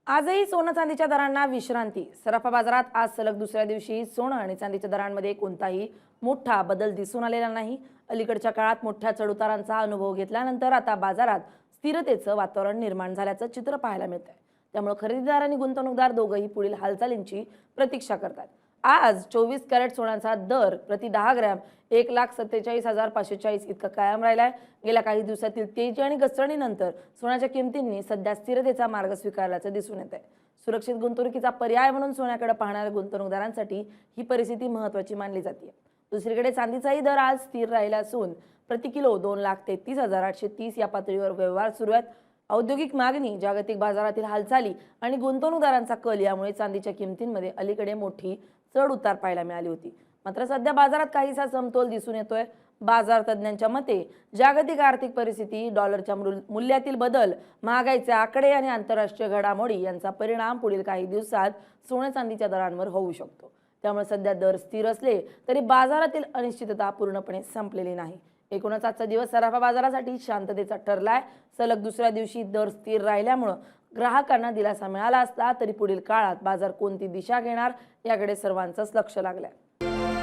आजही सोनं चांदीच्या दरांना विश्रांती। सराफा बाजारात आज सलग दुसऱ्या दिवशी सोनं आणि चांदीच्या दरांमध्ये कोणताही मोठा बदल दिसून आलेला नाही। अलीकडच्या काळात मोठ्या चढउतारांचा अनुभव घेतल्यानंतर आता बाजारात स्थिरतेचं वातावरण निर्माण झाल्याचं चित्र पाहायला मिळतंय। त्यामुळे खरेदीदार आणि गुंतवणूकदार दोघंही पुढील हालचालींची प्रतीक्षा करतात। आज 24 कॅरेट सोन्याचा दर प्रति 10 ग्रॅम 1,47,540 इतका कायम राहिलाय। गेल्या काही दिवसातील तेजी आणि घसरणीनंतर सोन्याच्या किमतींनी सध्या स्थिरतेचा मार्ग स्वीकारल्याचं दिसून येत आहे। सुरक्षित गुंतवणुकीचा पर्याय म्हणून सोन्याकडे पाहणाऱ्या गुंतवणूकदारांसाठी ही परिस्थिती महत्त्वाची मानली जाते। दुसरीकडे चांदीचाही दर आज स्थिर राहिला असून प्रति किलो 2,33,830 या पातळीवर व्यवहार सुरू आहेत। औद्योगिक मागणी, जागतिक बाजारातील हालचाली आणि गुंतवणूकदारांचा कल यामुळे चांदीच्या किमतींमध्ये अलीकडे मोठी चढ उतार पाहायला मिळाली होती। मात्र सध्या बाजारात काहीसा समतोल दिसून येतोय। बाजार तज्ञांच्या मते जागतिक आर्थिक परिस्थिती, डॉलरच्या मूल्यातील बदल, महागाईचे आकडे आणि आंतरराष्ट्रीय घडामोडी यांचा परिणाम पुढील काही दिवसात सोने चांदीच्या दरांवर होऊ शकतो। त्यामुळे सध्या दर स्थिर असले तरी बाजारातील अनिश्चितता पूर्णपणे संपलेली नाही। एकूणच आजचा दिवस सराफा बाजारासाठी शांततेचा ठरलाय। सलग दुसऱ्या दिवशी दर स्थिर राहिल्यामुळे ग्राहकांना दिलासा मिळाला असला तरी पुढील काळात बाजार कोणती दिशा घेणार याकडे सर्वांचंच लक्ष लागलंय।